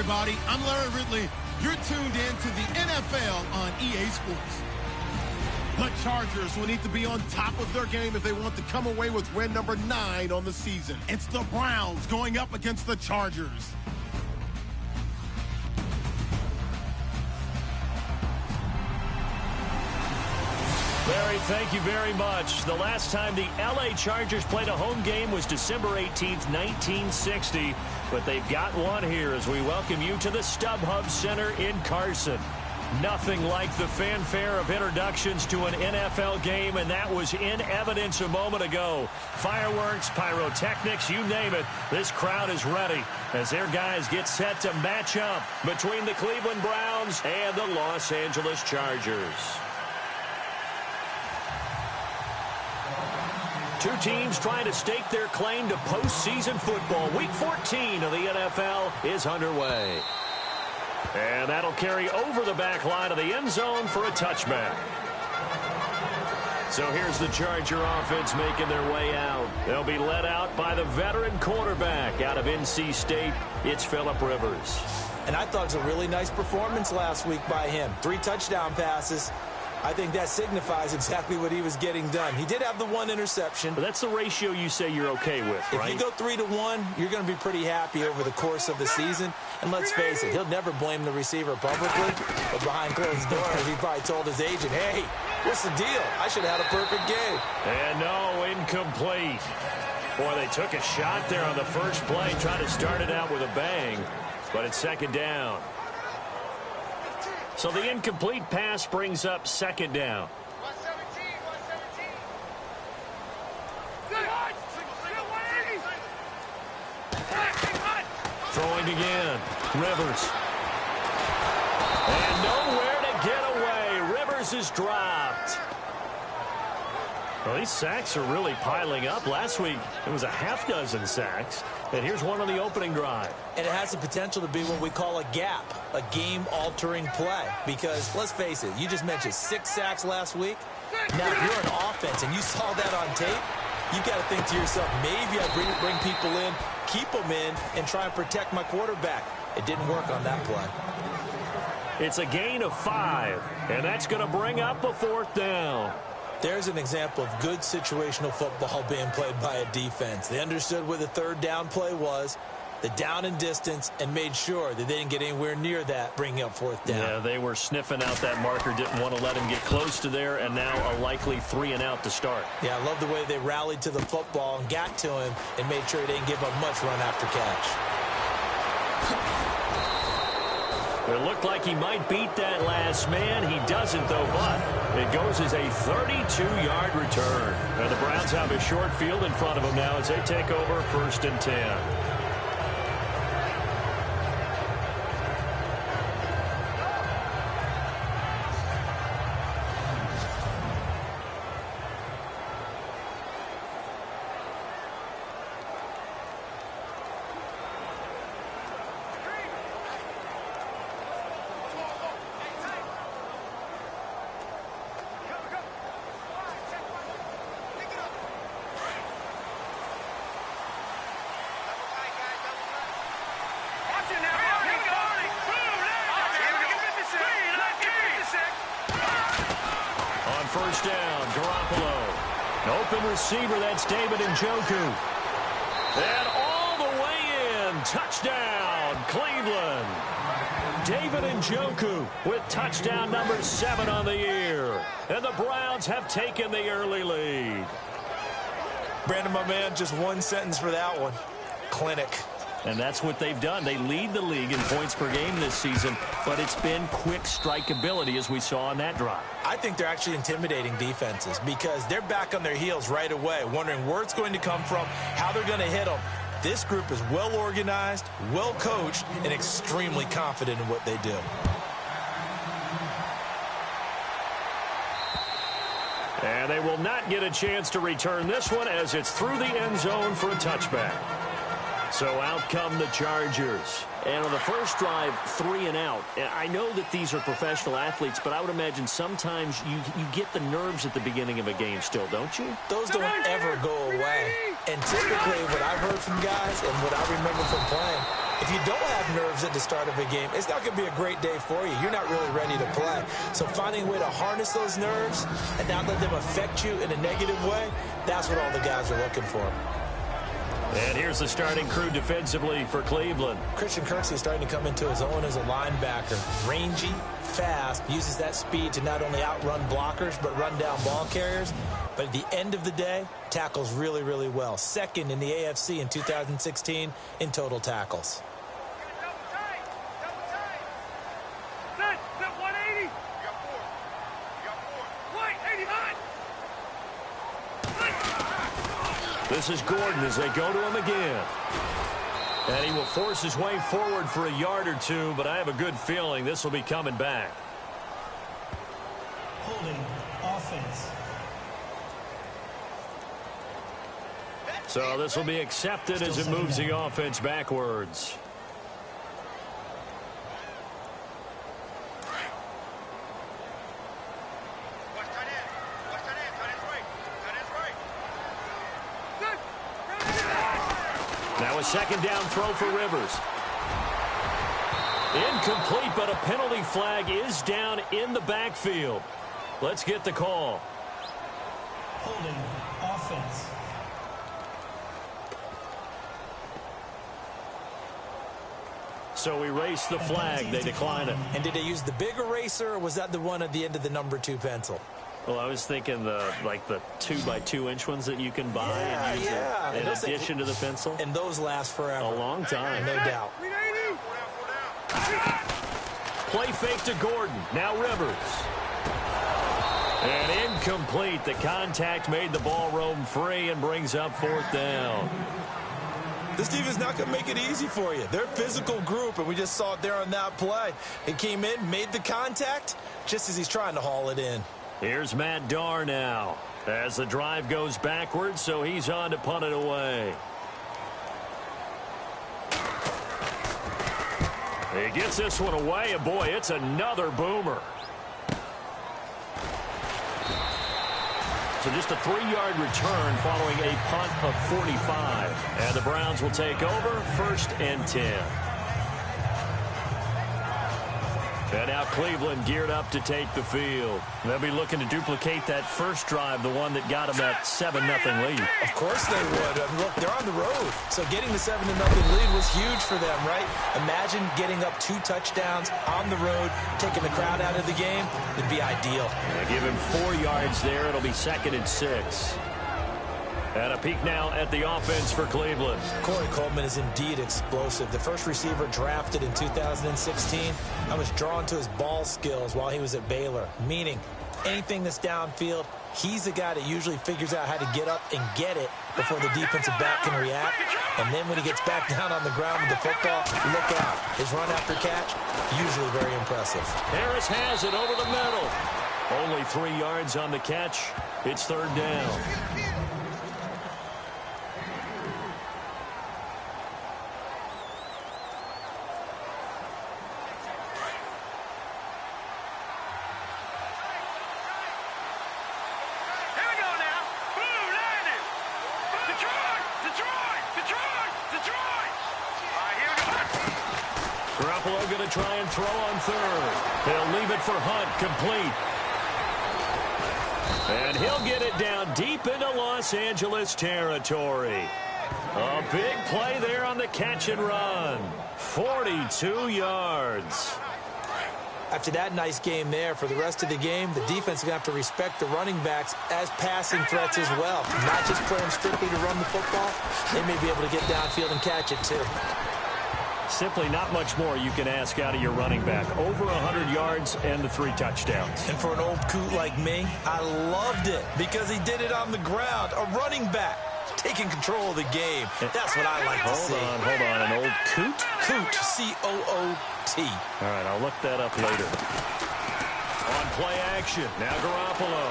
everybody. I'm Larry Ridley. You're tuned in to the NFL on EA Sports. The Chargers will need to be on top of their game if they want to come away with win number 9 on the season. It's the Browns going up against the Chargers. Larry, thank you very much. The last time the LA Chargers played a home game was December 18th, 1960. But they've got one here as we welcome you to the StubHub Center in Carson. Nothing like the fanfare of introductions to an NFL game, and that was in evidence a moment ago. Fireworks, pyrotechnics, you name it. This crowd is ready as their guys get set to match up between the Cleveland Browns and the Los Angeles Chargers. Two teams trying to stake their claim to postseason football. Week 14 of the NFL is underway. And that'll carry over the back line of the end zone for a touchback. So here's the Charger offense making their way out. They'll be led out by the veteran quarterback out of NC State. It's Phillip Rivers. And I thought it was a really nice performance last week by him. 3 touchdown passes. I think that signifies exactly what he was getting done. He did have the 1 interception. But that's the ratio you say you're okay with, right? If you go 3-1, you're going to be pretty happy over the course of the season. And let's face it, he'll never blame the receiver publicly. But behind closed doors, he probably told his agent, hey, what's the deal? I should have had a perfect game. And no, incomplete. Boy, they took a shot there on the first play, trying to start it out with a bang. But it's second down. So the incomplete pass brings up second down. Throwing again. Rivers. And nowhere to get away. Rivers is dropped. Well, these sacks are really piling up. Last week, it was a half-dozen sacks. And here's one on the opening drive. And it has the potential to be what we call a gap, a game-altering play. Because, let's face it, you just mentioned 6 sacks last week. Now, if you're an offense and you saw that on tape, you've got to think to yourself, maybe I bring people in, keep them in, and try and protect my quarterback. It didn't work on that play. It's a gain of 5, and that's going to bring up a 4th down. There's an example of good situational football being played by a defense. They understood where the 3rd down play was, the down and distance, and made sure that they didn't get anywhere near that, bringing up 4th down. Yeah, they were sniffing out that marker, didn't want to let him get close to there, and now a likely 3 and out to start. Yeah, I love the way they rallied to the football and got to him and made sure he didn't give up much run after catch. It looked like he might beat that last man. He doesn't, though, but it goes as a 32-yard return. And the Browns have a short field in front of them now as they take over 1st and 10. First down, Garoppolo. Open receiver, that's David Njoku. And all the way in, touchdown, Cleveland. David Njoku with touchdown number 7 on the year. And the Browns have taken the early lead. Brandon, my man, just one sentence for that one. Clinic. And that's what they've done. They lead the league in points per game this season, but it's been quick strikeability as we saw on that drive. I think they're actually intimidating defenses because they're back on their heels right away, wondering where it's going to come from, how they're going to hit them. This group is well organized, well coached, and extremely confident in what they do. And they will not get a chance to return this one as it's through the end zone for a touchback. So out come the Chargers. And on the first drive, 3 and out. I know that these are professional athletes, but I would imagine sometimes you get the nerves at the beginning of a game still, don't you? Those don't ever go away. And typically what I've heard from guys and what I remember from playing, If you don't have nerves at the start of a game, it's not going to be a great day for you. You're not really ready to play. So finding a way to harness those nerves and not let them affect you in a negative way, that's what all the guys are looking for. And here's the starting crew defensively for Cleveland. Christian Kirksey is starting to come into his own as a linebacker. Rangy, fast, uses that speed to not only outrun blockers but run down ball carriers. But at the end of the day, tackles really, really well. Second in the AFC in 2016 in total tackles. This is Gordon as they go to him again. And he will force his way forward for a yard or two, but I have a good feeling this will be coming back. Holding offense. So this will be accepted as it moves the offense backwards. Now a second down throw for Rivers. Incomplete, but a penalty flag is down in the backfield. Let's get the call. Holding offense. So we race the flag. They decline it. And did they use the big eraser, or was that the one at the end of the number 2 pencil? Well, I was thinking the 2x2-inch ones that you can buy and use in addition to the pencil. And those last forever. A long time. No doubt. Play fake to Gordon. Now Rivers. And incomplete. The contact made the ball roam free and brings up 4th down. This team is not going to make it easy for you. They're a physical group, and we just saw it there on that play. It came in, made the contact, just as he's trying to haul it in. Here's Matt Darr now as the drive goes backwards, so he's on to punt it away. He gets this one away, and boy, it's another boomer. So just a 3-yard return following a punt of 45. And the Browns will take over 1st and 10. And now Cleveland geared up to take the field. They'll be looking to duplicate that first drive, the one that got them that 7-0 lead. Of course they would. Look, they're on the road. So getting the 7-0 lead was huge for them, right? Imagine getting up 2 touchdowns on the road, taking the crowd out of the game. It'd be ideal. Give him 4 yards there. It'll be 2nd and 6. And a peek now at the offense for Cleveland. Corey Coleman is indeed explosive. The first receiver drafted in 2016. I was drawn to his ball skills while he was at Baylor, meaning anything that's downfield, he's the guy that usually figures out how to get up and get it before the defensive back can react. And then when he gets back down on the ground with the football, look out. His run after catch, usually very impressive. Harris has it over the middle. Only 3 yards on the catch. It's 3rd down. Going to try and throw on 3rd. He'll leave it for Hunt, complete. And he'll get it down deep into Los Angeles territory. A big play there on the catch and run. 42 yards. After that nice game there, for the rest of the game, the defense is going to have to respect the running backs as passing threats as well. Not just play them strictly to run the football. They may be able to get downfield and catch it too. Simply not much more you can ask out of your running back. Over 100 yards and the 3 touchdowns. And for an old coot like me, I loved it because he did it on the ground. A running back taking control of the game. That's what I like to see. Hold on. An old coot? Coot, C-O-O-T. All right, I'll look that up later. On play action, now Garoppolo.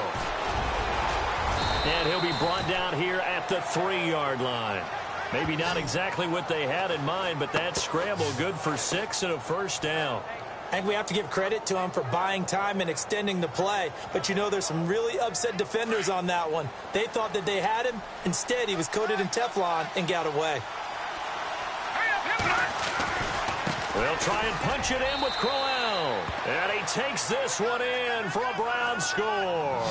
And he'll be brought down here at the 3-yard line. Maybe not exactly what they had in mind, but that scramble good for 6 and a 1st down. And we have to give credit to him for buying time and extending the play. But, you know, there's some really upset defenders on that one. They thought that they had him. Instead, he was coated in Teflon and got away. They'll try and punch it in with Crowell. And he takes this one in for a Browns score.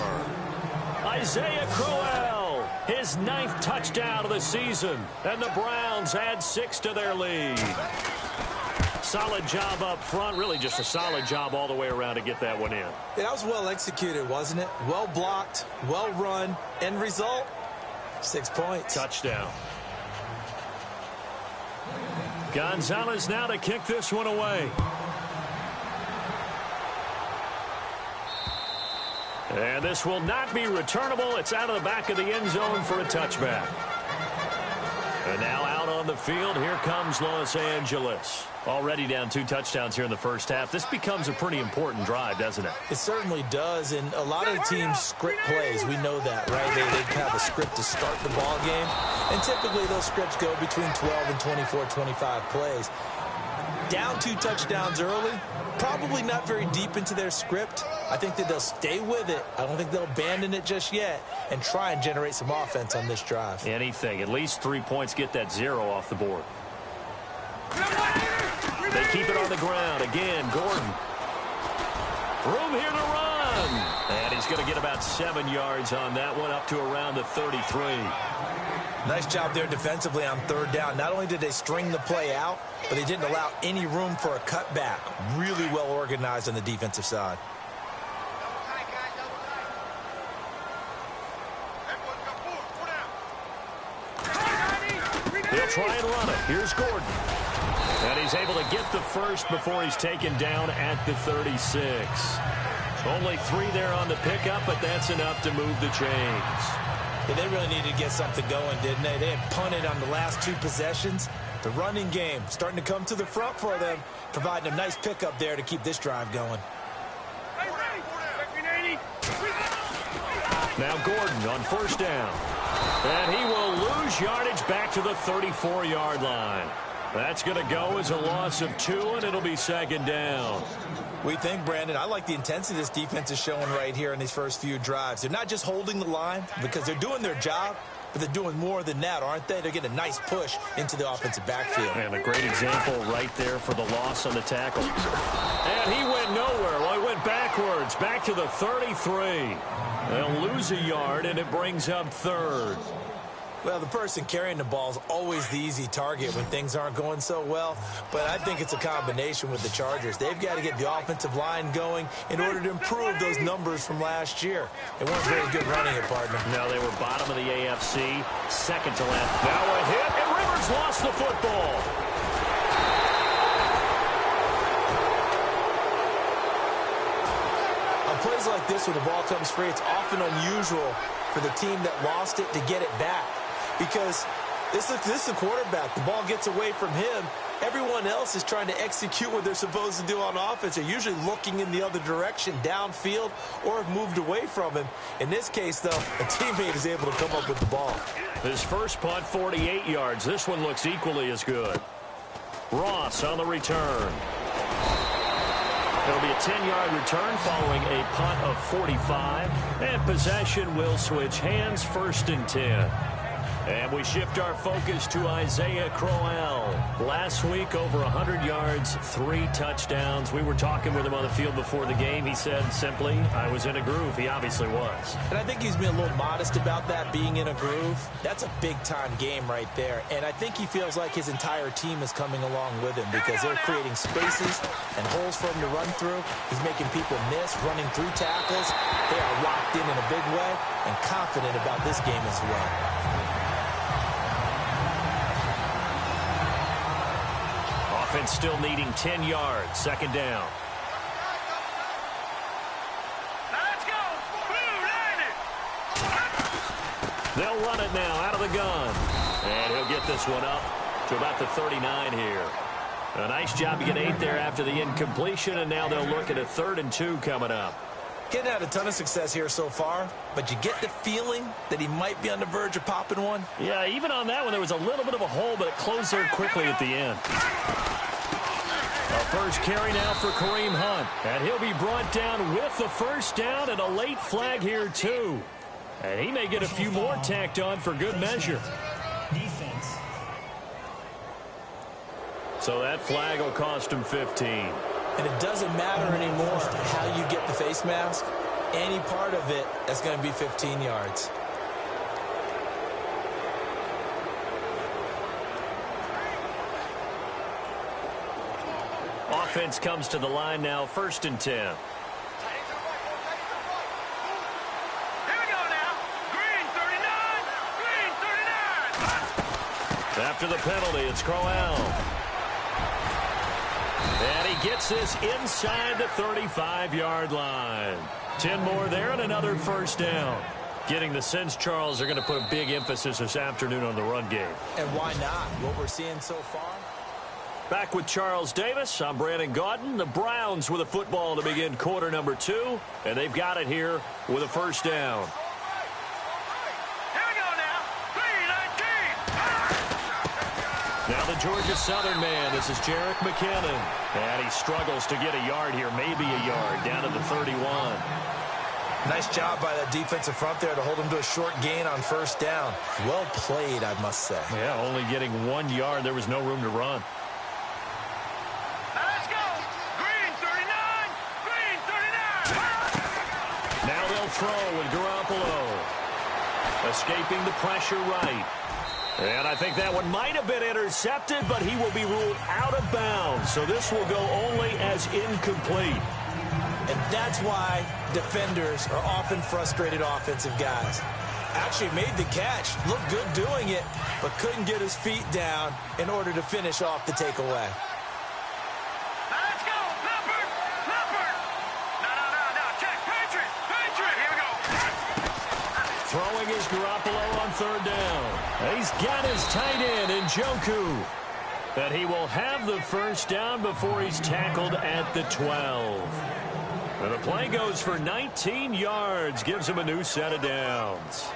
Isaiah Crowell, his 9th touchdown of the season. And the Browns add 6 to their lead. Solid job up front. Really just a solid job all the way around to get that one in. Yeah, that was well executed, wasn't it? Well blocked, well run. End result, 6 points. Touchdown. Gonzalez now to kick this one away. And this will not be returnable. It's out of the back of the end zone for a touchback. And now out on the field, here comes Los Angeles. Already down 2 touchdowns here in the first half. This becomes a pretty important drive, doesn't it? It certainly does, and a lot of the teams script plays. We know that, right? They have a script to start the ball game, and typically those scripts go between 12 and 24, 25 plays. Down 2 touchdowns early, probably not very deep into their script. I think that they'll stay with it. I don't think they'll abandon it just yet and try and generate some offense on this drive. Anything. At least 3 points, get that 0 off the board. They keep it on the ground. Again, Gordon. Room here to run. And he's going to get about 7 yards on that one, up to around the 33. Nice job there defensively on 3rd down. Not only did they string the play out, but they didn't allow any room for a cutback. Really well organized on the defensive side. They'll try and run it. Here's Gordon. And he's able to get the first before he's taken down at the 36. Only 3 there on the pickup, but that's enough to move the chains. Yeah, they really needed to get something going, didn't they? They had punted on the last 2 possessions. The running game starting to come to the front for them, providing a nice pickup there to keep this drive going. Now Gordon on 1st down. And he will lose yardage back to the 34-yard line. That's going to go as a loss of 2, and it'll be 2nd down. We think, Brandon, I like the intensity this defense is showing right here in these first few drives. They're not just holding the line because they're doing their job, but they're doing more than that, aren't they? They're getting a nice push into the offensive backfield. And a great example right there for the loss on the tackle. And he went nowhere. Well, he went backwards, back to the 33. They'll lose a yard, and it brings up 3rd. Well, the person carrying the ball is always the easy target when things aren't going so well. But I think it's a combination with the Chargers. They've got to get the offensive line going in order to improve those numbers from last year. They weren't very good running it, partner. No, they were bottom of the AFC, 2nd to last. Now a hit, and Rivers lost the football. On plays like this, when the ball comes free, it's often unusual for the team that lost it to get it back. Because this is the quarterback. The ball gets away from him. Everyone else is trying to execute what they're supposed to do on offense. They're usually looking in the other direction, downfield, or have moved away from him. In this case, though, a teammate is able to come up with the ball. His first punt, 48 yards. This one looks equally as good. Ross on the return. It'll be a 10-yard return following a punt of 45. And possession will switch hands, 1st and 10. And we shift our focus to Isaiah Crowell. Last week, over 100 yards, 3 touchdowns. We were talking with him on the field before the game. He said simply, I was in a groove. He obviously was. And I think he's being a little modest about that, being in a groove. That's a big-time game right there. And I think he feels like his entire team is coming along with him because they're creating spaces and holes for him to run through. He's making people miss, running through tackles. They are locked in a big way and confident about this game as well. Offense still needing 10 yards. 2nd down. Let's go. They'll run it now out of the gun. And he'll get this one up to about the 39 here. A nice job to get 8 there after the incompletion, and now they'll look at a 3rd and 2 coming up. Getting had a ton of success here so far, but you get the feeling that he might be on the verge of popping one. Yeah, even on that one, there was a little bit of a hole, but it closed there quickly at the end. A first carry now for Kareem Hunt, and he'll be brought down with the 1st down and a late flag here, too. And he may get a few more tacked on for good measure. Defense. So that flag will cost him 15. And it doesn't matter anymore how you get the face mask. Any part of it, that's going to be 15 yards. Offense comes to the line now, 1st and 10. Here we go now. Green 39. Green 39. After the penalty, it's Crowell. And he gets this inside the 35-yard line. 10 more there and another 1st down. Getting the sense, Charles, they're going to put a big emphasis this afternoon on the run game. And why not? What we're seeing so far. Back with Charles Davis, I'm Brandon Gaudin. The Browns with a football to begin quarter number 2, and they've got it here with a 1st down. Here we go now. 3-19. Now the Georgia Southern man, this is Jerick McKinnon. And he struggles to get a yard here, maybe a yard, down to the 31. Nice job by that defensive front there to hold him to a short gain on 1st down. Well played, I must say. Yeah, only getting 1 yard. There was no room to run. Let's go. Green 39. Green 39. Now they'll throw with Garoppolo. Escaping the pressure right. And I think that one might have been intercepted, but he will be ruled out of bounds. So this will go only as incomplete. And that's why defenders are often frustrated offensive guys. Actually made the catch, looked good doing it, but couldn't get his feet down in order to finish off the takeaway. Let's go. Leopard. Leopard. No. Check. Patriot. Here we go. Throwing is Garoppolo on 3rd down. He's got his tight end in Njoku. But he will have the 1st down before he's tackled at the 12. And the play goes for 19 yards, gives him a new set of downs.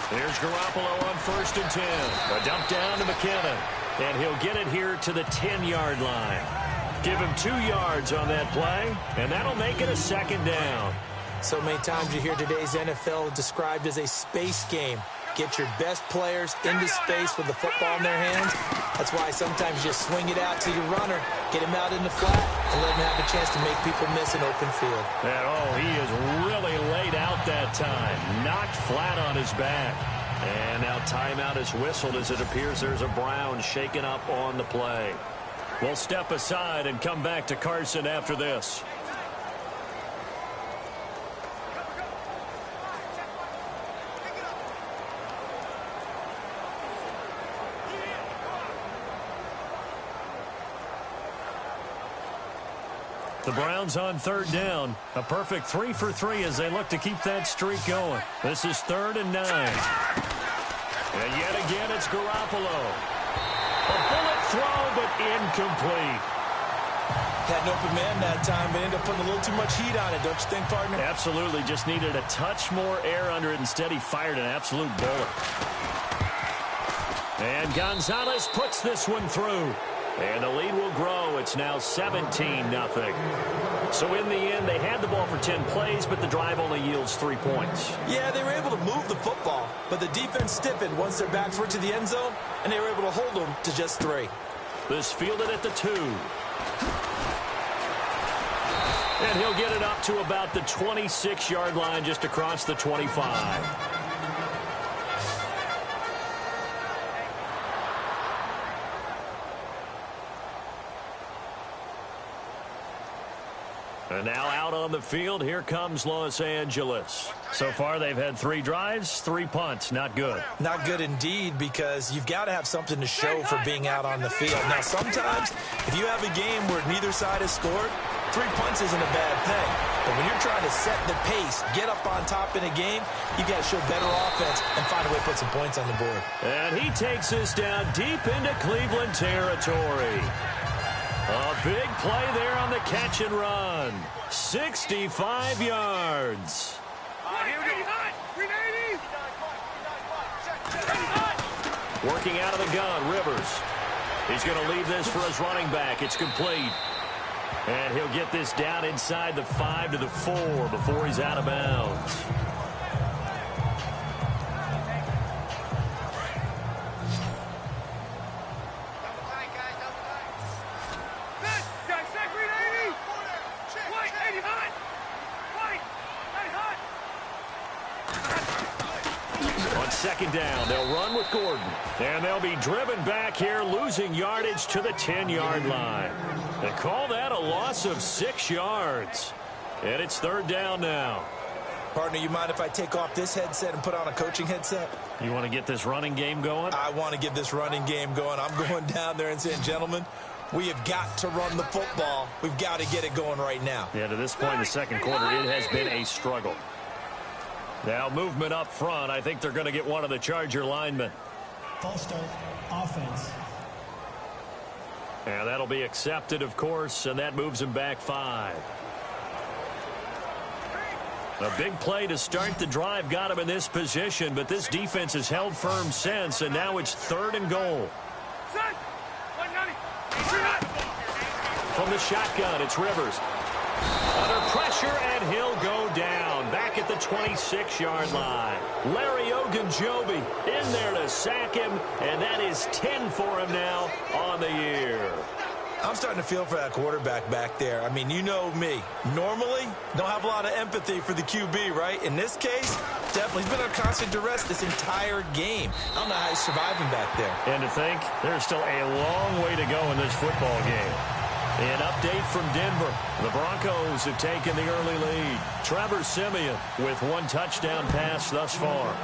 Here's Garoppolo on 1st and 10. A dump down to McKinnon. And he'll get it here to the 10-yard line. Give him 2 yards on that play, and that'll make it a 2nd down. So many times you hear today's NFL described as a space game. Get your best players into space with the football in their hands. That's why sometimes you just swing it out to your runner, get him out in the flat, and let him have a chance to make people miss an open field. And, he is really laid out that time. Knocked flat on his back. And now timeout is whistled as it appears there's a Brown shaken up on the play. We'll step aside and come back to Carson after this. The Browns on 3rd down. A perfect 3 for 3 as they look to keep that streak going. This is 3rd and 9. And yet again, it's Garoppolo. A bullet throw, but incomplete. Had an open man that time, but ended up putting a little too much heat on it, don't you think, partner? Absolutely. Just needed a touch more air under it. Instead, he fired an absolute bullet. And Gonzalez puts this one through. And the lead will grow. It's now 17-0. So in the end, they had the ball for 10 plays, but the drive only yields 3 points. Yeah, they were able to move the football, but the defense stiffened once their backs were to the end zone, and they were able to hold them to just 3. This fielded at the 2. And he'll get it up to about the 26-yard line, just across the 25. And now out on the field, here comes Los Angeles. So far, they've had 3 drives, 3 punts. Not good. Not good indeed, because you've got to have something to show for being out on the field. Now, sometimes, if you have a game where neither side has scored, 3 punts isn't a bad thing. But when you're trying to set the pace, get up on top in a game, you got to show better offense and find a way to put some points on the board. And he takes this down deep into Cleveland territory. A big play there on the catch and run. 65 yards. Working out of the gun, Rivers. He's going to leave this for his running back. It's complete. And he'll get this down inside the 5 to the 4 before he's out of bounds. On second down, they'll run with Gordon. And they'll be driven back here, losing yardage to the 10-yard line. They call that a loss of 6 yards. And it's third down now. Partner, you mind if I take off this headset and put on a coaching headset? You want to get this running game going? I want to get this running game going. I'm going down there and saying, gentlemen, we have got to run the football. We've got to get it going right now. Yeah, to this point in the second quarter, it has been a struggle. Now movement up front. I think they're going to get one of the Charger linemen. False start, offense. And that'll be accepted, of course, and that moves him back 5. A big play to start the drive got him in this position, but this defense has held firm since, and now it's 3rd and goal. From the shotgun, it's Rivers. Under pressure, and he'll go down. Back at the 26-yard line. Larry Ogunjobi in there to sack him, and that is 10 for him now on the year. I'm starting to feel for that quarterback back there. I mean, you know me. Normally, don't have a lot of empathy for the QB, right? In this case, definitely. He's been under constant duress this entire game. I don't know how he's surviving back there. And to think, there's still a long way to go in this football game. An update from Denver. The Broncos have taken the early lead. Trevor Siemian with 1 touchdown pass thus far.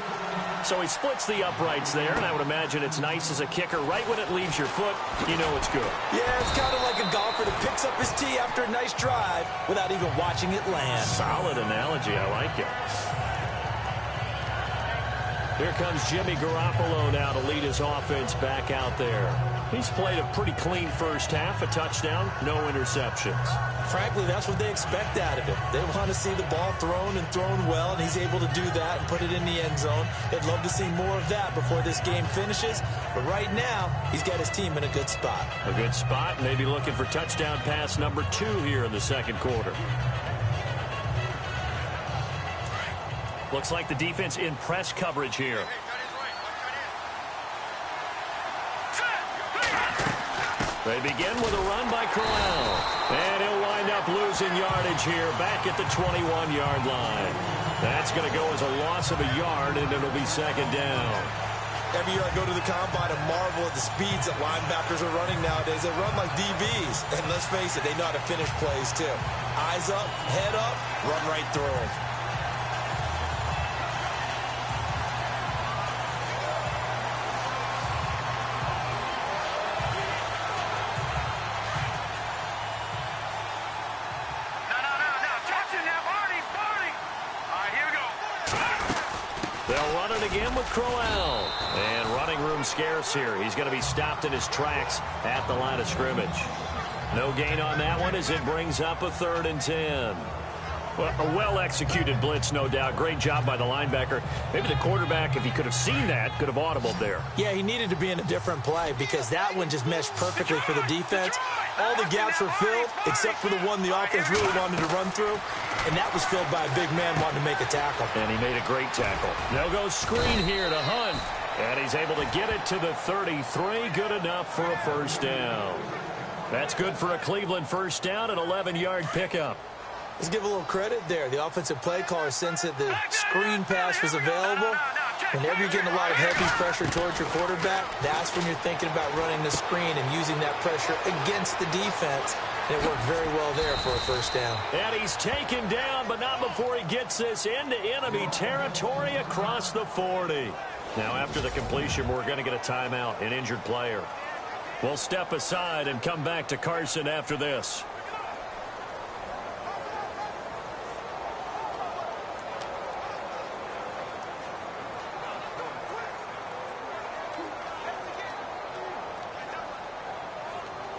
So he splits the uprights there, and I would imagine it's nice as a kicker. Right when it leaves your foot, you know it's good. Yeah, it's kind of like a golfer that picks up his tee after a nice drive without even watching it land. Solid analogy. I like it. Here comes Jimmy Garoppolo now to lead his offense back out there. He's played a pretty clean first half, a touchdown, no interceptions. Frankly, that's what they expect out of him. They want to see the ball thrown and thrown well, and he's able to do that and put it in the end zone. They'd love to see more of that before this game finishes. But right now, he's got his team in a good spot. A good spot, maybe looking for touchdown pass number 2 here in the second quarter. Looks like the defense in press coverage here. They begin with a run by Corral. And he'll wind up losing yardage here back at the 21-yard line. That's going to go as a loss of a yard, and it'll be second down. Every year I go to the combine and marvel at the speeds that linebackers are running nowadays. They run like DBs. And let's face it, they know how to finish plays too. Eyes up, head up, run right through them. They'll run it again with Crowell. And running room scarce here. He's going to be stopped in his tracks at the line of scrimmage. No gain on that one as it brings up a 3rd and 10. Well, a well-executed blitz, no doubt. Great job by the linebacker. Maybe the quarterback, if he could have seen that, could have audibled there. Yeah, he needed to be in a different play because that one just meshed perfectly for the defense. All the gaps were filled except for the one the offense really wanted to run through. And that was filled by a big man wanting to make a tackle. And he made a great tackle. They'll go screen here to Hunt. And he's able to get it to the 33. Good enough for a first down. That's good for a Cleveland first down, an 11-yard pickup. Let's give a little credit there. The offensive play caller sensed that the screen pass was available. Whenever you're getting a lot of heavy pressure towards your quarterback, that's when you're thinking about running the screen and using that pressure against the defense. And it worked very well there for a first down. And he's taken down, but not before he gets this into enemy territory across the 40. Now, after the completion, we're going to get a timeout, an injured player. We'll step aside and come back to Carson after this.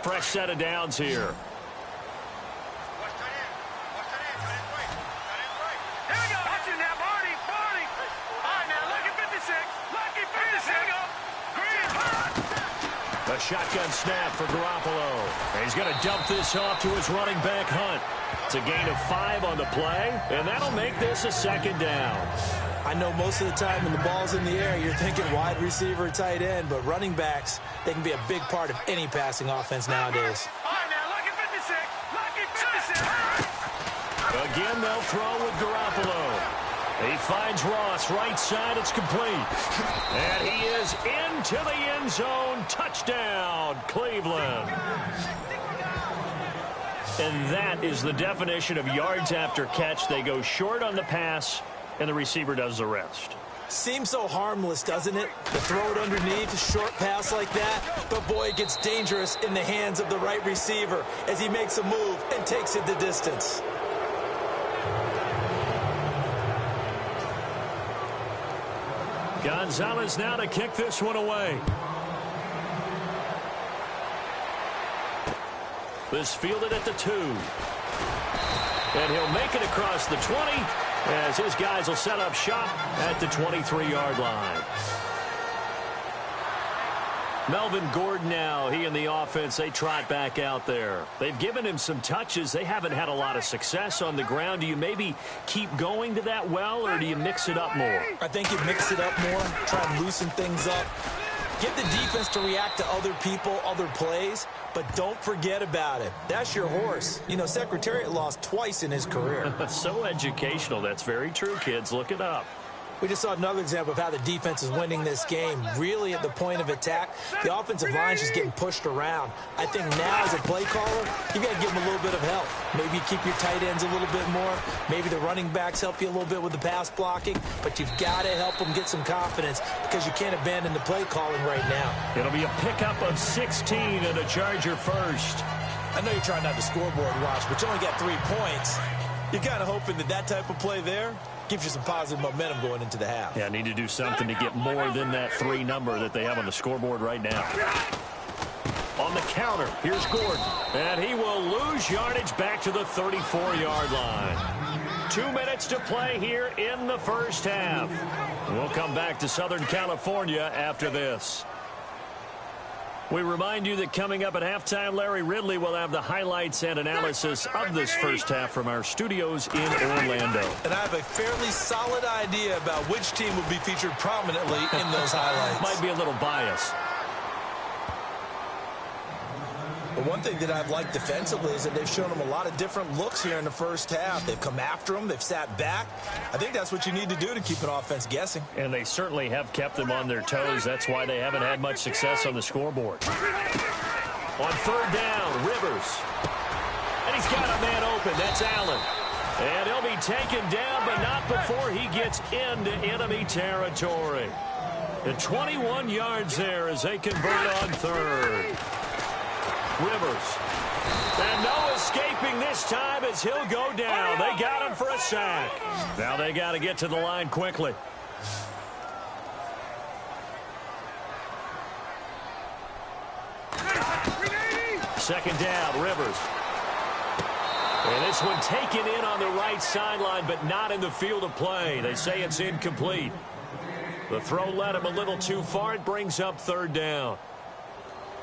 Fresh set of downs here. A shotgun snap for Garoppolo. And he's going to dump this off to his running back, Hunt. It's a gain of 5 on the play, and that'll make this a second down. I know most of the time when the ball's in the air, you're thinking wide receiver, tight end, but running backs, they can be a big part of any passing offense nowadays. All right, now, lucky 56. Lucky 56. Again, they'll throw with Garoppolo. He finds Ross, right side, it's complete. And he is into the end zone. Touchdown, Cleveland. And that is the definition of yards after catch. They go short on the pass, and the receiver does the rest. Seems so harmless, doesn't it? To throw it underneath, a short pass like that. But, boy, it gets dangerous in the hands of the right receiver as he makes a move and takes it the distance. Gonzalez now to kick this one away. This fielded at the 2. And he'll make it across the 20 as his guys will set up shop at the 23-yard line. Melvin Gordon now, he and the offense, they trot back out there. They've given him some touches. They haven't had a lot of success on the ground. Do you maybe keep going to that well, or do you mix it up more? I think you mix it up more, try and loosen things up. Get the defense to react to other people, other plays, but don't forget about it. That's your horse. You know, Secretariat lost twice in his career. So educational. That's very true, kids. Look it up. We just saw another example of how the defense is winning this game. Really at the point of attack, the offensive line is just getting pushed around. I think now as a play caller, you got to give them a little bit of help. Maybe keep your tight ends a little bit more. Maybe the running backs help you a little bit with the pass blocking. But you've got to help them get some confidence because you can't abandon the play calling right now. It'll be a pickup of 16 and a Charger first. I know you're trying not to scoreboard watch, but you only got 3 points. You're kind of hoping that that type of play there gives you some positive momentum going into the half. Yeah, need to do something to get more than that 3 number that they have on the scoreboard right now. On the counter, here's Gordon. And he will lose yardage back to the 34-yard line. 2 minutes to play here in the first half. We'll come back to Southern California after this. We remind you that coming up at halftime, Larry Ridley will have the highlights and analysis of this first half from our studios in Orlando. And I have a fairly solid idea about which team will be featured prominently in those highlights. Might be a little biased. But one thing that I've liked defensively is that they've shown them a lot of different looks here in the first half. They've come after them. They've sat back. I think that's what you need to do to keep an offense guessing. And they certainly have kept them on their toes. That's why they haven't had much success on the scoreboard. On third down, Rivers. And he's got a man open. That's Allen. And he'll be taken down, but not before he gets into enemy territory. The 21 yards there as they convert on third. Rivers. And no escaping this time as he'll go down. They got him for a sack. Now they got to get to the line quickly. Second down, Rivers. And this one taken in on the right sideline, but not in the field of play. They say it's incomplete. The throw led him a little too far. It brings up third down.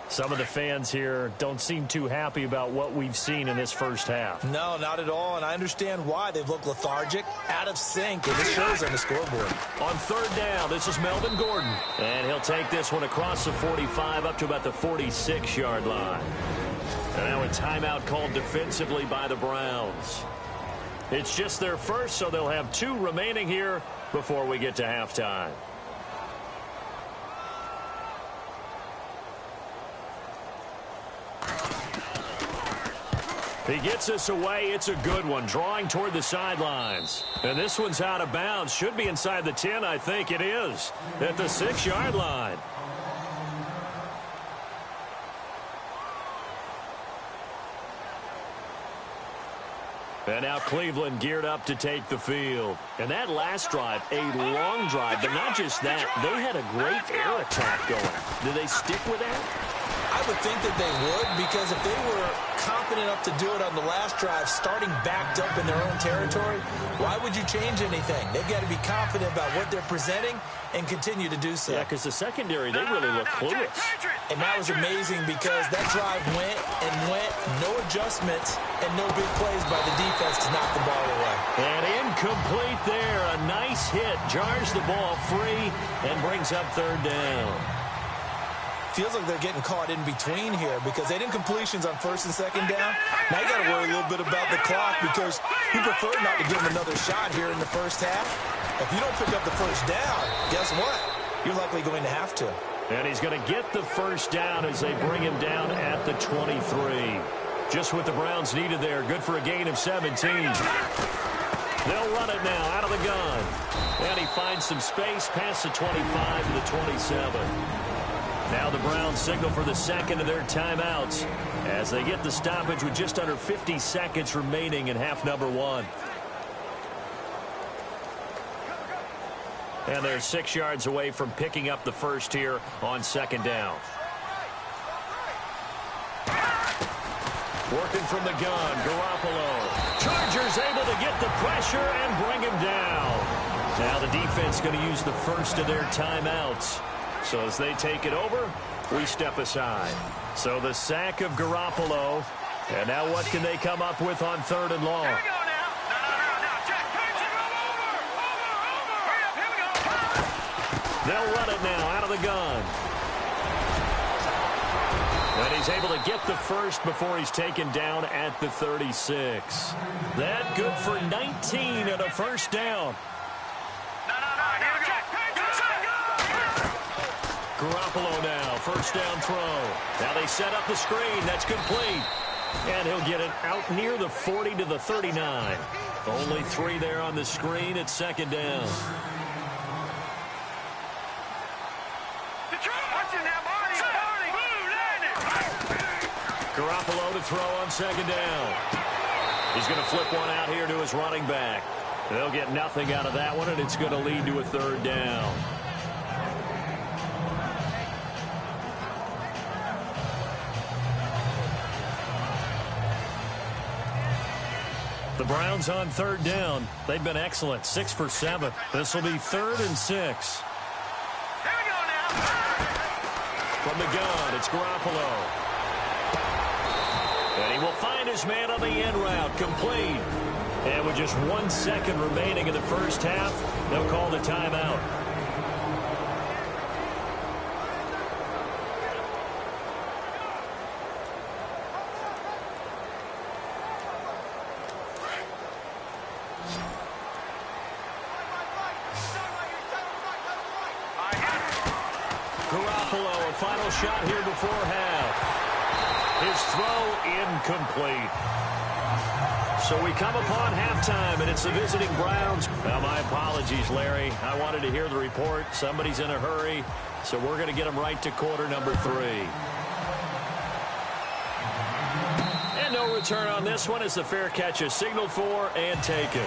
Some of the fans here don't seem too happy about what we've seen in this first half. No, not at all, and I understand why. They've looked lethargic, out of sync, and it shows on the scoreboard. On third down, this is Melvin Gordon. And he'll take this one across the 45 up to about the 46-yard line. And now a timeout called defensively by the Browns. It's just their first, so they'll have 2 remaining here before we get to halftime. He gets us away. It's a good one. Drawing toward the sidelines. And this one's out of bounds. Should be inside the 10. I think it is. At the 6-yard line. And now Cleveland geared up to take the field. And that last drive, a long drive, but not just that. They had a great air attack going. Do they stick with that? I would think that they would, because if they were confident enough to do it on the last drive, starting backed up in their own territory, why would you change anything? They've got to be confident about what they're presenting and continue to do so. Yeah, because the secondary, they really look clueless. And that was amazing because that drive went and went, no adjustments, and no big plays by the defense to knock the ball away. And incomplete there. A nice hit. Jars the ball free and brings up third down. Feels like they're getting caught in between here because they didn't completions on first and second down. Now you got to worry a little bit about the clock because you prefer not to give them another shot here in the first half. If you don't pick up the first down, guess what? You're likely going to have to. And he's going to get the first down as they bring him down at the 23. Just what the Browns needed there. Good for a gain of 17. They'll run it now out of the gun. And he finds some space past the 25 to the 27. Now the Browns signal for the second of their timeouts as they get the stoppage with just under 50 seconds remaining in half number one. And they're 6 yards away from picking up the first here on second down. Working from the gun, Garoppolo. Chargers able to get the pressure and bring him down. Now the defense going to use the first of their timeouts. So as they take it over, we step aside. So the sack of Garoppolo. And now what can they come up with on third and long? Here we go now. No, Jack. Here we go. They'll run it now out of the gun. And he's able to get the first before he's taken down at the 36. That good for 19 and a first down. Garoppolo now, first down throw. Now they set up the screen. That's complete. And he'll get it out near the 40 to the 39. Only 3 there on the screen at second down. Garoppolo to throw on second down. He's going to flip one out here to his running back. They'll get nothing out of that one, and it's going to lead to a third down. The Browns on third down. They've been excellent. 6 for 7. This will be 3rd and 6. Here we go now. From the gun, it's Garoppolo. And he will find his man on the end route. Complete. And with just 1 second remaining in the first half, they'll call the timeout. Garoppolo, a final shot here before half. His throw incomplete. So we come upon halftime, and it's the visiting Browns. Well, my apologies, Larry. I wanted to hear the report. Somebody's in a hurry, so we're going to get them right to quarter number 3. And no return on this one as the fair catch is signaled for and taken.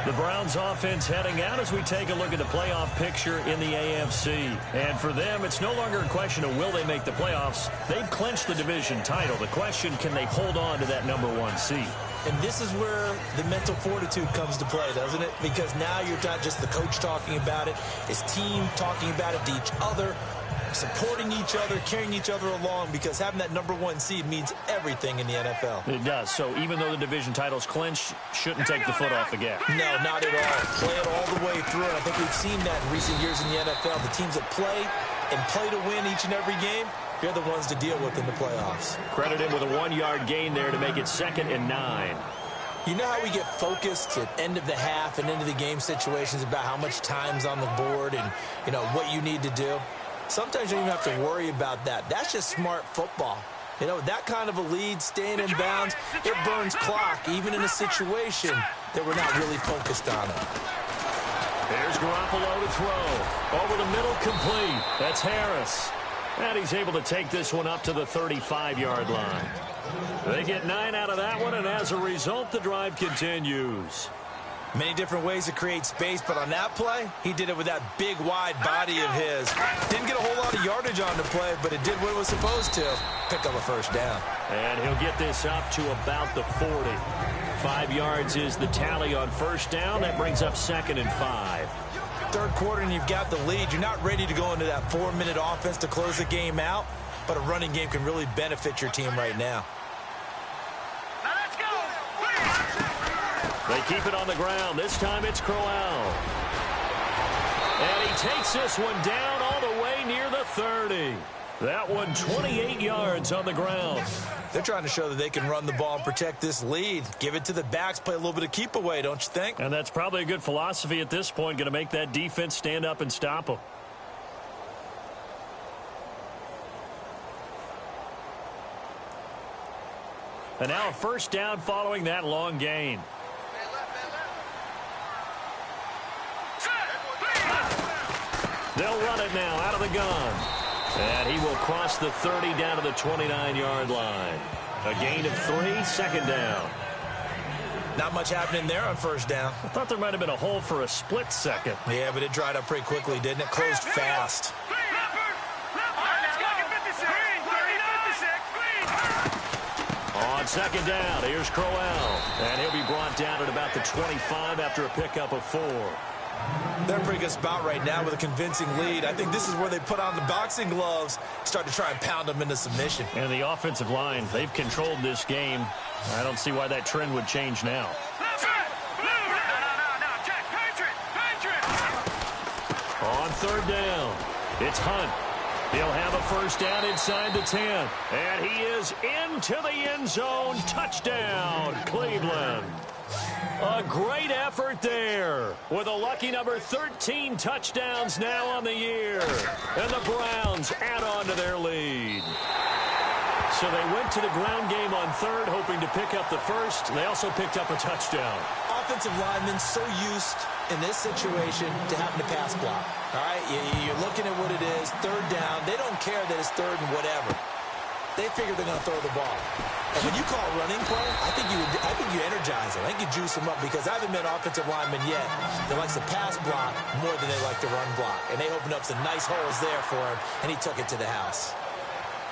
The Browns offense heading out as we take a look at the playoff picture in the AFC. And for them, it's no longer a question of will they make the playoffs. They've clinched the division title. The question, can they hold on to that number 1 seed? And this is where the mental fortitude comes to play, doesn't it? Because now you're not just the coach talking about it, his team talking about it to each other, supporting each other, carrying each other along, because having that number 1 seed means everything in the NFL. It does. So even though the division title's clinched, shouldn't take the foot off the gas. No, not at all. Play it all the way through. And I think we've seen that in recent years in the NFL. The teams that play and play to win each and every game, they're the ones to deal with in the playoffs. Credit him with a 1-yard gain there to make it 2nd and 9. You know how we get focused at end of the half and into the game situations about how much time's on the board and, you know, what you need to do? Sometimes you don't even have to worry about that. That's just smart football. You know, that kind of a lead, staying in bounds, it burns clock, even in a situation that we're not really focused on it. There's Garoppolo to throw. Over the middle, complete. That's Harris. And he's able to take this one up to the 35-yard line. They get 9 out of that one, and as a result, the drive continues. Many different ways to create space, but on that play, he did it with that big, wide body of his. Didn't get a whole lot of yardage on the play, but it did what it was supposed to. Pick up a first down. And he'll get this up to about the 40. 5 yards is the tally on first down. That brings up 2nd and 5. Third quarter and you've got the lead. You're not ready to go into that 4-minute offense to close the game out, but a running game can really benefit your team right now. Now let's go. They keep it on the ground. This time it's Crowell. And he takes this one down all the way near the 30. That one 28 yards on the ground. They're trying to show that they can run the ball and protect this lead. Give it to the backs, play a little bit of keep away, don't you think? And that's probably a good philosophy at this point, going to make that defense stand up and stop them. And now a first down following that long gain. They'll run it now out of the gun. And he will cross the 30 down to the 29-yard line. A gain of 3, 2nd down. Not much happening there on first down. I thought there might have been a hole for a split second. Yeah, but it dried up pretty quickly, didn't it? Closed fast. On 2nd down, here's Crowell. And he'll be brought down at about the 25 after a pickup of 4. They're in a pretty good spot right now with a convincing lead. I think this is where they put on the boxing gloves, start to try and pound them into submission. And the offensive line, they've controlled this game. I don't see why that trend would change now. On 3rd down, it's Hunt. He'll have a first down inside the 10. And he is into the end zone. Touchdown, Cleveland. A great effort there with a lucky number 13 touchdowns now on the year. And the Browns add on to their lead. So they went to the ground game on 3rd, hoping to pick up the first. They also picked up a touchdown. Offensive linemen so used in this situation to having to pass block. All right, you're looking at what it is, 3rd down. They don't care that it's 3rd and whatever. They figure they're going to throw the ball. And when you call a running play, I think you energize them. I think you juice them up because I haven't met an offensive lineman yet that likes to pass block more than they like to run block. And they opened up some nice holes there for him, and he took it to the house.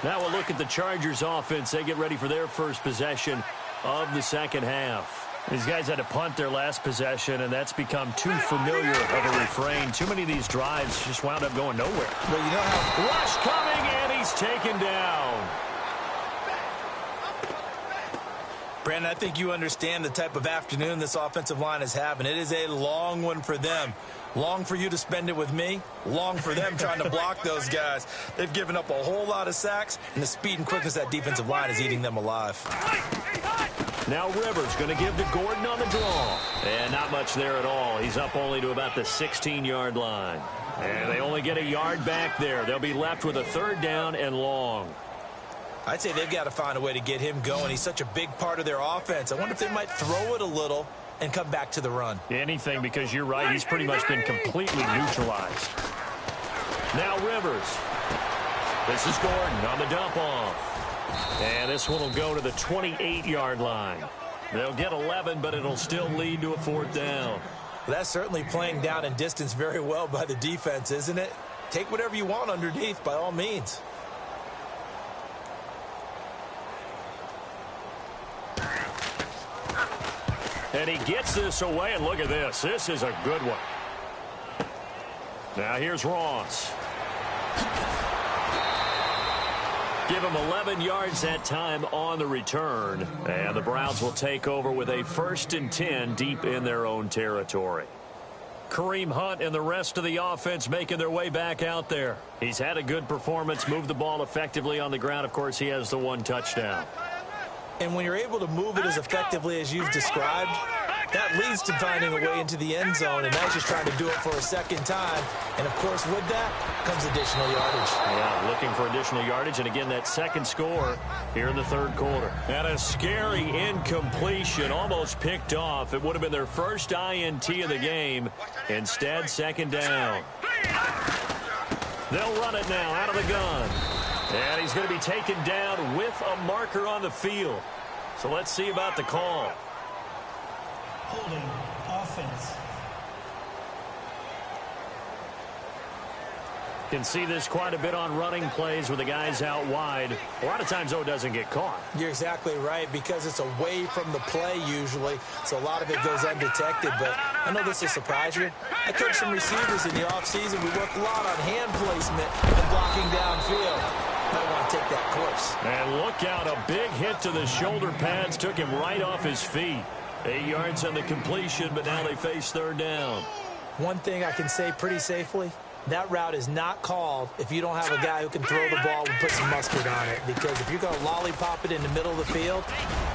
Now we'll look at the Chargers offense. They get ready for their first possession of the second half. These guys had to punt their last possession, and that's become too familiar of a refrain. Too many of these drives just wound up going nowhere. Well, you know how... Rush coming, and he's taken down. Brandon, I think you understand the type of afternoon this offensive line is having. It is a long one for them. Long for you to spend it with me. Long for them trying to block those guys. They've given up a whole lot of sacks, and the speed and quickness of that defensive line is eating them alive. Now Rivers going to give to Gordon on the draw. And not much there at all. He's up only to about the 16-yard line. And they only get a yard back there. They'll be left with a 3rd down and long. I'd say they've got to find a way to get him going. He's such a big part of their offense. I wonder if they might throw it a little and come back to the run. Anything, because you're right. He's pretty much been completely neutralized. Now Rivers. This is Gordon on the dump off. And this one will go to the 28-yard line. They'll get 11, but it'll still lead to a 4th down. That's certainly playing down in distance very well by the defense, isn't it? Take whatever you want underneath, by all means. And he gets this away, and look at this. This is a good one. Now here's Ross. Give him 11 yards that time on the return. And the Browns will take over with a 1st and 10 deep in their own territory. Kareem Hunt and the rest of the offense making their way back out there. He's had a good performance, moved the ball effectively on the ground. Of course, he has the 1 touchdown. And when you're able to move it as effectively as you've described, that leads to finding a way into the end zone, and that's just trying to do it for a 2nd time. And, of course, with that comes additional yardage. Yeah, looking for additional yardage, and again, that 2nd score here in the 3rd quarter. And a scary incompletion, almost picked off. It would have been their first INT of the game. Instead, 2nd down. They'll run it now out of the gun. And he's going to be taken down with a marker on the field. So let's see about the call. Holding offense. Can see this quite a bit on running plays with the guys out wide. A lot of times, though, it doesn't get caught. You're exactly right, because it's away from the play usually, so a lot of it goes undetected. But I know this will surprise you. I coach some receivers in the offseason. We work a lot on hand placement and blocking downfield. Might want to take that course. And look out, a big hit to the shoulder pads took him right off his feet. 8 yards on the completion, but now they face third down. One thing I can say pretty safely, that route is not called if you don't have a guy who can throw the ball and put some mustard on it. Because if you're going to lollipop it in the middle of the field,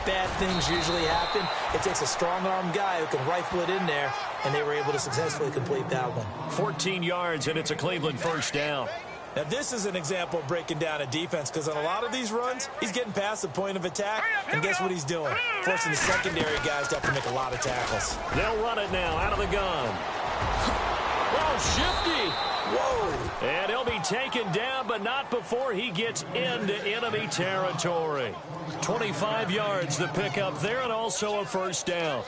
bad things usually happen. It takes a strong-arm guy who can rifle it in there, and they were able to successfully complete that one. 14 yards, and it's a Cleveland first down. Now, this is an example of breaking down a defense, because on a lot of these runs, he's getting past the point of attack, and guess what he's doing? Forcing the secondary guys to have to make a lot of tackles. They'll run it now out of the gun. Oh, shifty. Whoa. And he'll be taken down, but not before he gets into enemy territory. 25 yards the pickup there, and also a first down.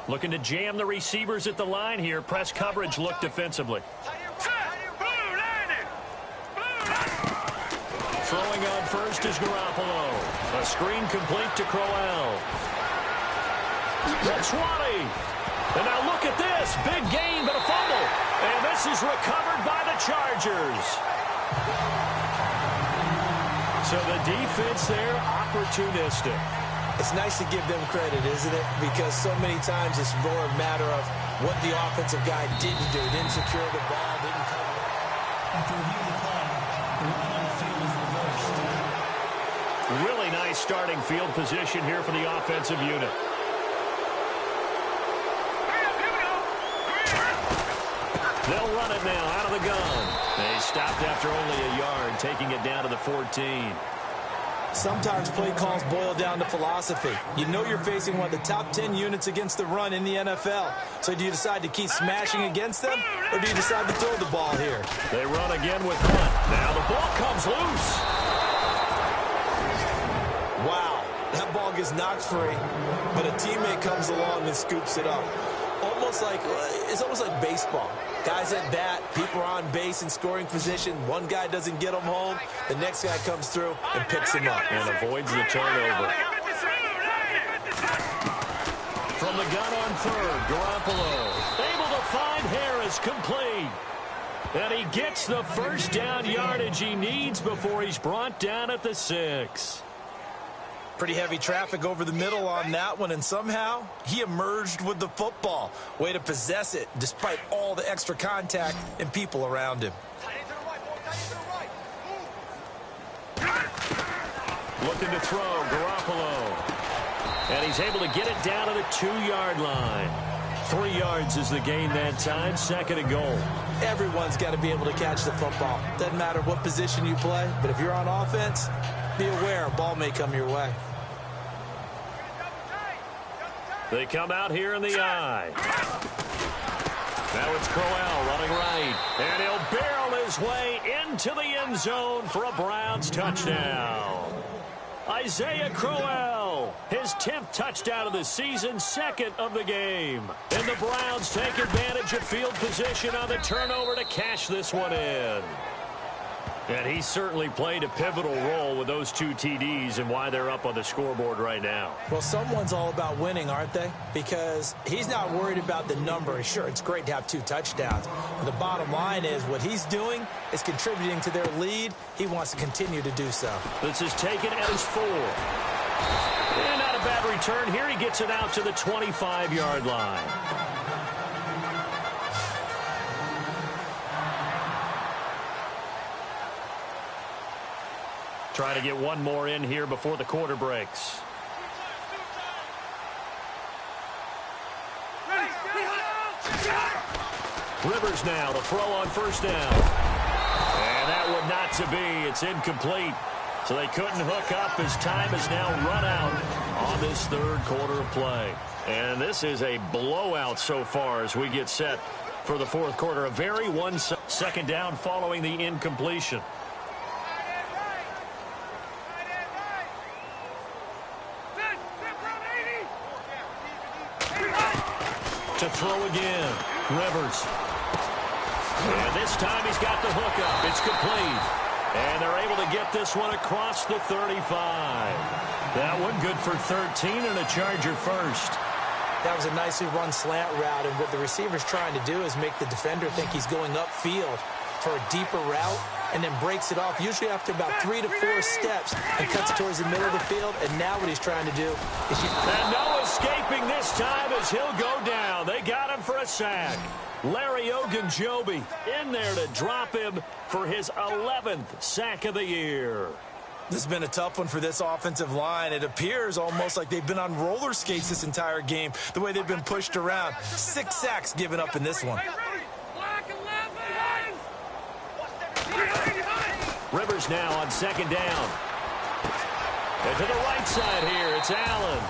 Looking to jam the receivers at the line here. Press coverage look defensively. Throwing on first is Garoppolo. A screen complete to Crowell. That's 20. And now look at this. Big gain, but a fumble. And this is recovered by the Chargers. So the defense there, opportunistic. It's nice to give them credit, isn't it? Because so many times it's more a matter of what the offensive guy didn't do. Didn't secure the ball, didn't cover. After reviewing the play, the run on the field is reversed. Really nice starting field position here for the offensive unit. They'll run it now out of the gun. They stopped after only a yard, taking it down to the 14. Sometimes play calls boil down to philosophy. You know you're facing one of the top 10 units against the run in the NFL. So do you decide to keep smashing against them, or do you decide to throw the ball here? They run again with Hunt. Now the ball comes loose. Wow, that ball gets knocked free, but a teammate comes along and scoops it up. It's almost like baseball. Guys at bat, people are on base in scoring position. One guy doesn't get them home. The next guy comes through and picks him up. And avoids the turnover. From the gun on third, Garoppolo able to find Harris, complete. And he gets the first down yardage he needs before he's brought down at the 6. Pretty heavy traffic over the middle on that one, and somehow he emerged with the football. Way to possess it, despite all the extra contact and people around him. Looking to throw, Garoppolo. And he's able to get it down to the 2-yard line. 3 yards is the gain that time, second and goal. Everyone's got to be able to catch the football. Doesn't matter what position you play, but if you're on offense, be aware a ball may come your way. They come out here in the eye. Now it's Crowell running right. And he'll barrel his way into the end zone for a Browns touchdown. Isaiah Crowell, his 10th touchdown of the season, second of the game. And the Browns take advantage of field position on the turnover to cash this one in. And he certainly played a pivotal role with those 2 TDs and why they're up on the scoreboard right now. Well, someone's all about winning, aren't they? Because he's not worried about the number. Sure, it's great to have 2 touchdowns. But the bottom line is what he's doing is contributing to their lead. He wants to continue to do so. This is taken at his 4. And not a bad return. Here he gets it out to the 25-yard line. Trying to get one more in here before the quarter breaks. Rivers now to throw on first down. And that would not to be. It's incomplete. So they couldn't hook up as time has now run out on this third quarter of play. And this is a blowout so far as we get set for the fourth quarter. A very 1 second down following the incompletion. To throw again, Rivers. And this time he's got the hook up. It's complete. And they're able to get this one across the 35. That one good for 13 and a Charger first. That was a nicely run slant route, and what the receiver's trying to do is make the defender think he's going upfield for a deeper route and then breaks it off, usually after about 3 to 4 steps, and cuts it towards the middle of the field. And now what he's trying to do is... And no escaping this time as he'll go down. They got him for a sack. Larry Ogunjobi in there to drop him for his 11th sack of the year. This has been a tough one for this offensive line. It appears almost like they've been on roller skates this entire game, the way they've been pushed around. 6 sacks given up in this one. Rivers now on second down. And to the right side here, it's Allen.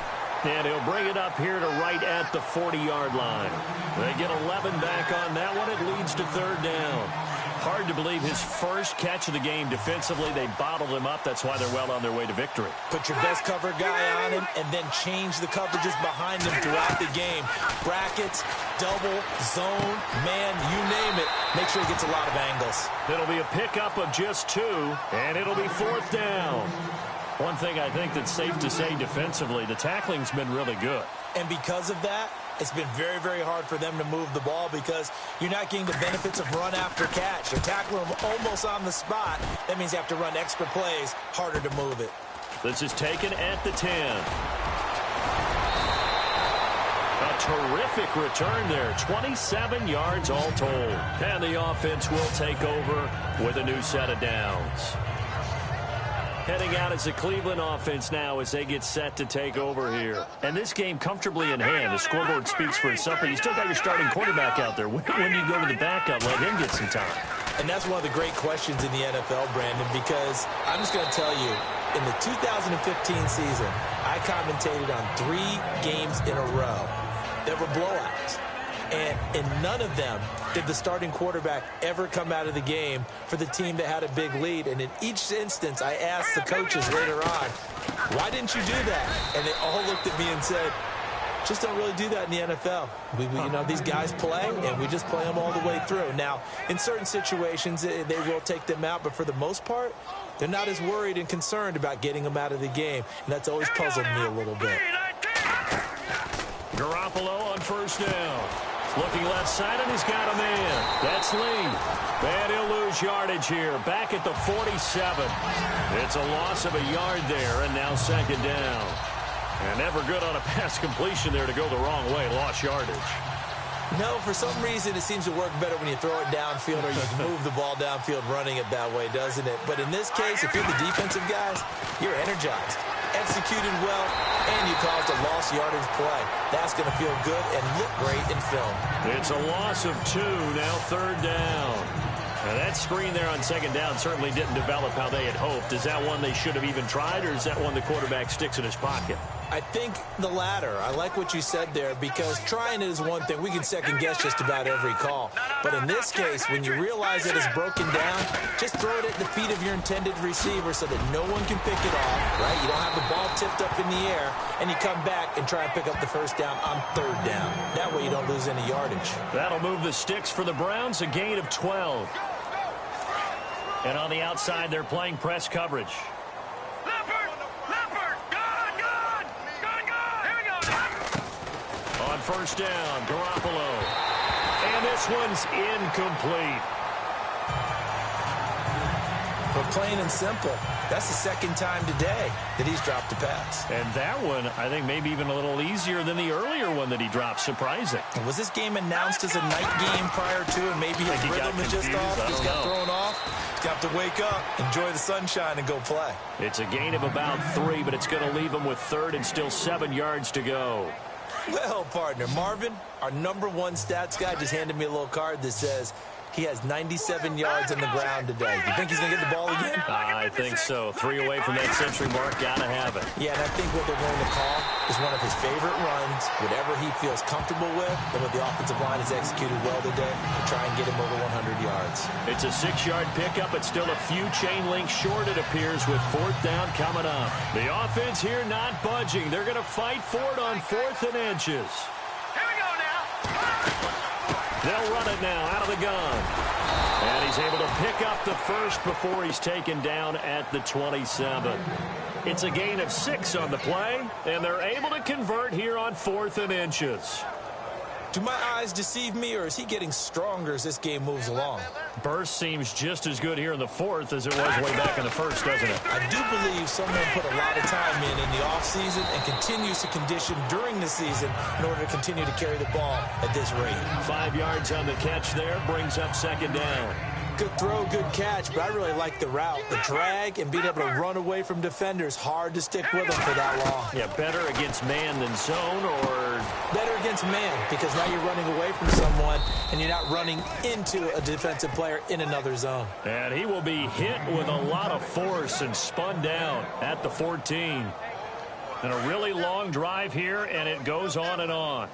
And he'll bring it up here to right at the 40-yard line. They get 11 back on that one. It leads to third down. Hard to believe his first catch of the game defensively. They bottled him up. That's why they're well on their way to victory. Put your best cover guy on him and then change the coverages behind him throughout the game. Brackets, double, zone, man, you name it. Make sure he gets a lot of angles. It'll be a pickup of just 2, and it'll be fourth down. One thing I think that's safe to say defensively, the tackling's been really good. And because of that, it's been very, very hard for them to move the ball because you're not getting the benefits of run after catch. You're tackling them almost on the spot. That means you have to run extra plays, harder to move it. This is taken at the 10. A terrific return there. 27 yards all told. And the offense will take over with a new set of downs. Heading out as the Cleveland offense now as they get set to take over here. And this game comfortably in hand. The scoreboard speaks for itself, but you still got your starting quarterback out there. When do you go to the backup? Let him get some time. And that's one of the great questions in the NFL, Brandon, because I'm just going to tell you, in the 2015 season, I commentated on 3 games in a row that were blowouts. And in none of them did the starting quarterback ever come out of the game for the team that had a big lead. And in each instance, I asked the coaches later on, why didn't you do that? And they all looked at me and said, just don't really do that in the NFL. You know, these guys play, and we just play them all the way through. Now, in certain situations, they will take them out, but for the most part, they're not as worried and concerned about getting them out of the game. And that's always puzzled me a little bit. Garoppolo on first down. Looking left side, and he's got a man. That's Lee. And he'll lose yardage here. Back at the 47. It's a loss of a yard there, and now second down. And never good on a pass completion there to go the wrong way. Lost yardage. No, for some reason, it seems to work better when you throw it downfield or you move the ball downfield running it that way, doesn't it? But in this case, if you're the defensive guys, you're energized, executed well, and you caused a lost yardage play. That's going to feel good and look great in film. It's a loss of 2, now third down. Now that screen there on second down certainly didn't develop how they had hoped. Is that one they should have even tried, or is that one the quarterback sticks in his pocket? I think the latter. I like what you said there, because trying it is one thing. We can second guess just about every call. But in this case, when you realize that it's broken down, just throw it at the feet of your intended receiver so that no one can pick it off, right? You don't have the ball tipped up in the air, and you come back and try and pick up the first down on third down. That way you don't lose any yardage. That'll move the sticks for the Browns, a gain of 12. And on the outside, they're playing press coverage. On first down, Garoppolo. And this one's incomplete. But plain and simple, that's the second time today that he's dropped a pass. And that one, I think, maybe even a little easier than the earlier one that he dropped. Surprising. Was this game announced as a night game prior to it? Maybe his rhythm is just off. He's got thrown off. He's got to wake up, enjoy the sunshine, and go play. It's a gain of about 3, but it's going to leave him with third and still 7 yards to go. Well, partner, Marvin, our #1 stats guy, just handed me a little card that says he has 97 yards on the ground today. You think he's going to get the ball again? I think so. 3 away from that century mark. Got to have it. Yeah, and I think what they're going to call is one of his favorite runs, whatever he feels comfortable with, and what the offensive line has executed well today, to try and get him over 100 yards. It's a 6-yard pickup, but still a few chain links short, it appears, with fourth down coming up. The offense here not budging. They're going to fight for it on 4th and inches. Here we go now. They'll run it now out of the gun. And he's able to pick up the first before he's taken down at the 27. It's a gain of 6 on the play, and they're able to convert here on 4th and inches. Do my eyes deceive me, or is he getting stronger as this game moves along? Burst seems just as good here in the 4th as it was way back in the 1st, doesn't it? I do believe someone put a lot of time in the offseason and continues to condition during the season in order to continue to carry the ball at this rate. 5 yards on the catch there, brings up 2nd down. Good throw, good catch, but I really like the route. The drag and being able to run away from defenders, hard to stick with them for that long. Yeah, better against man than zone, or better against man, because now you're running away from someone and you're not running into a defensive player in another zone. And he will be hit with a lot of force and spun down at the 14. And a really long drive here, and it goes on and on.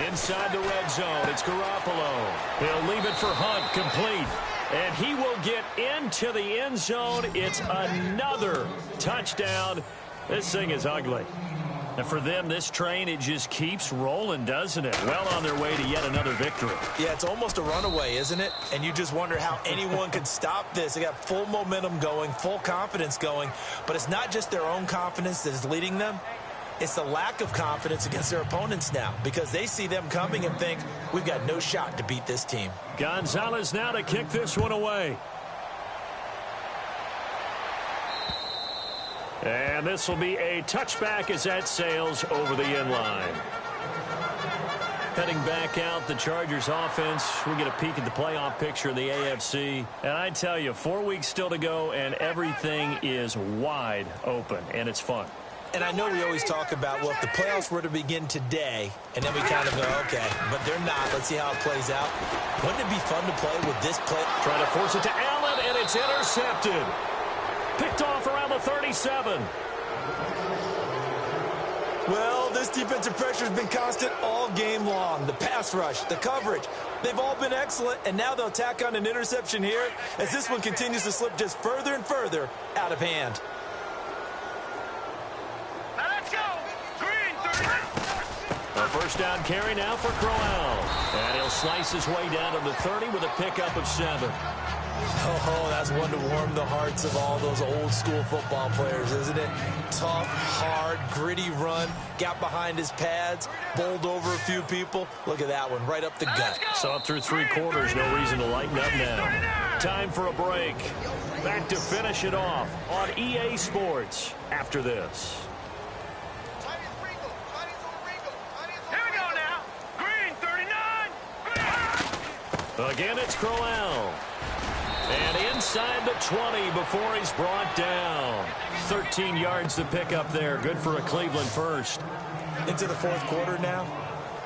Inside the red zone, it's Garoppolo. He'll leave it for Hunt, complete. And he will get into the end zone. It's another touchdown. This thing is ugly. And for them, this train, it just keeps rolling, doesn't it? Well on their way to yet another victory. Yeah, it's almost a runaway, isn't it? And you just wonder how anyone could stop this. They got full momentum going, full confidence going. But it's not just their own confidence that is leading them. It's the lack of confidence against their opponents now, because they see them coming and think, we've got no shot to beat this team. Gonzalez now to kick this one away. And this will be a touchback as that sails over the end line. Heading back out, the Chargers offense. We get a peek at the playoff picture in the AFC. And I tell you, 4 weeks still to go, and everything is wide open, and it's fun. And I know we always talk about, well, if the playoffs were to begin today, and then we kind of go, okay, but they're not. Let's see how it plays out. Wouldn't it be fun to play with this play? Trying to force it to Allen, and it's intercepted. Picked off around the 37. Well, this defensive pressure has been constant all game long. The pass rush, the coverage, they've all been excellent, and now they'll tack on an interception here as this one continues to slip just further and further out of hand. A first down carry now for Crowell. And he'll slice his way down to the 30 with a pickup of 7. Oh, that's one to warm the hearts of all those old school football players, isn't it? Tough, hard, gritty run. Got behind his pads, bowled over a few people. Look at that one, right up the gut. Saw it through 3 quarters. No reason to lighten up now. Time for a break. Back to finish it off on EA Sports after this. Again, it's Crowell. And inside the 20 before he's brought down. 13 yards to pick up there. Good for a Cleveland first. Into the 4th quarter now.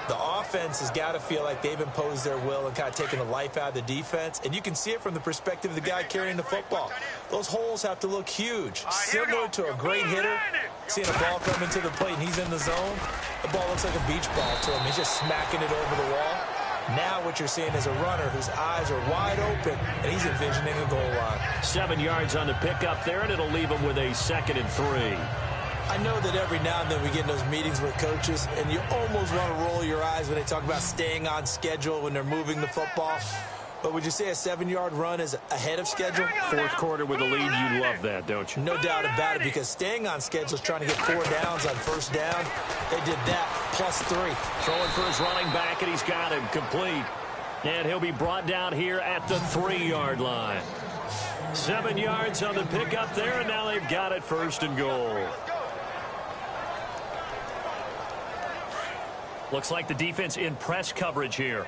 The offense has got to feel like they've imposed their will and kind of taken the life out of the defense. And you can see it from the perspective of the guy carrying the football. Those holes have to look huge. Similar to a great hitter. Seeing a ball come into the plate and he's in the zone. The ball looks like a beach ball to him. He's just smacking it over the wall. Now what you're seeing is a runner whose eyes are wide open, and he's envisioning a goal line. 7 yards on the pickup there, and it'll leave him with a 2nd and 3. I know that every now and then we get in those meetings with coaches, and you almost want to roll your eyes when they talk about staying on schedule when they're moving the football. But would you say a 7-yard run is ahead of schedule? 4th quarter with a lead, you love that, don't you? No doubt about it, because staying on schedule is trying to get 4 downs on first down. They did that, plus 3. Throwing for his running back, and he's got him complete. And he'll be brought down here at the 3-yard line. 7 yards on the pickup there, and now they've got it 1st and goal. Looks like the defense in press coverage here.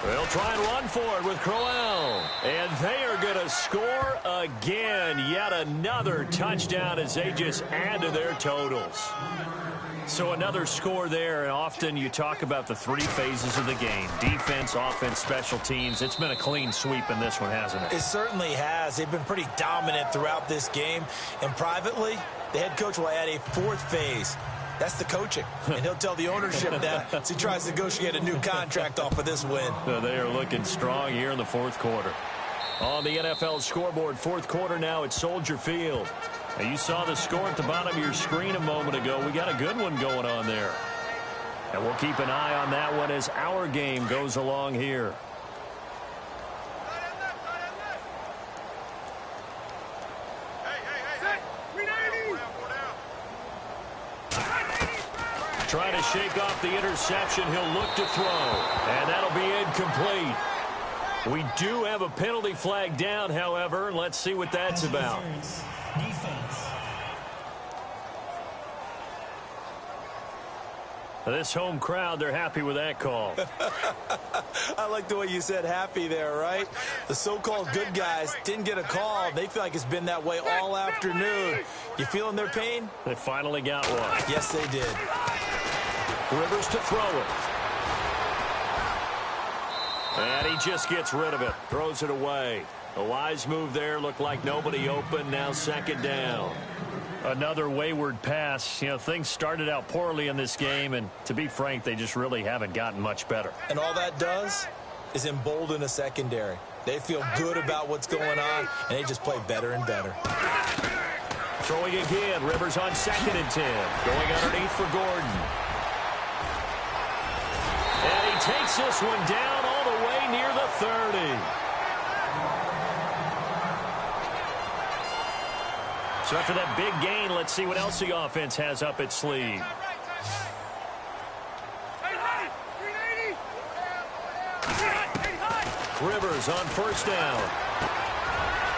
They'll try and run for it with Crowell. And they are going to score again. Yet another touchdown as they just add to their totals. So another score there. And often you talk about the 3 phases of the game. Defense, offense, special teams. It's been a clean sweep in this one, hasn't it? It certainly has. They've been pretty dominant throughout this game. And privately, the head coach will add a 4th phase. That's the coaching. And he'll tell the ownership that as he tries to negotiate a new contract off of this win. They are looking strong here in the 4th quarter. On the NFL scoreboard, fourth quarter now at Soldier Field. Now you saw the score at the bottom of your screen a moment ago. We got a good one going on there. And we'll keep an eye on that one as our game goes along here. Trying to shake off the interception. He'll look to throw. And that'll be incomplete. We do have a penalty flag down, however. Let's see what that's about. This home crowd, they're happy with that call. I like the way you said happy there, right? The so-called good guys didn't get a call. They feel like it's been that way all afternoon. You feeling their pain? They finally got one. Yes, they did. Rivers to throw it. And he just gets rid of it. Throws it away. A wise move there. Looked like nobody open. Now second down. Another wayward pass. You know, things started out poorly in this game, and to be frank, they just really haven't gotten much better. And all that does is embolden a secondary. They feel good about what's going on, and they just play better and better. Throwing again. Rivers on 2nd and 10. Going underneath for Gordon. And he takes this one down all the way near the 30. So after that big gain, let's see what else the offense has up its sleeve. Rivers on 1st down.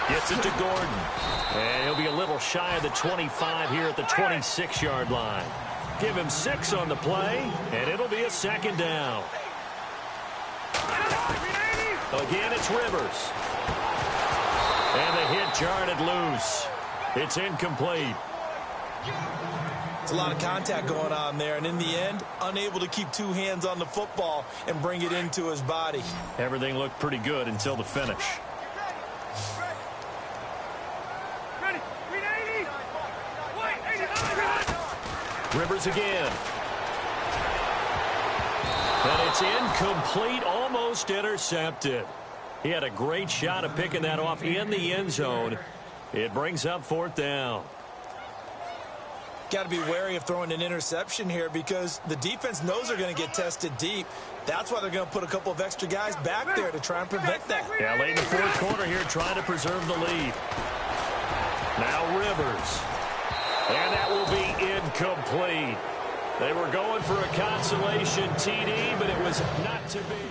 Gets it to Gordon. And he'll be a little shy of the 25 here at the 26-yard line. Give him 6 on the play, and it'll be a 2nd down. Again, it's Rivers. And the hit jarred it loose. It's incomplete. It's a lot of contact going on there, and in the end, unable to keep 2 hands on the football and bring it into his body. Everything looked pretty good until the finish. Rivers again. And it's incomplete, almost intercepted. He had a great shot at picking that off in the end zone. It brings up 4th down. Got to be wary of throwing an interception here because the defense knows they're going to get tested deep. That's why they're going to put a couple of extra guys back there to try and prevent that. Yeah, late in the 4th quarter here, trying to preserve the lead. Now Rivers. And that will be incomplete. They were going for a consolation TD, but it was not to be.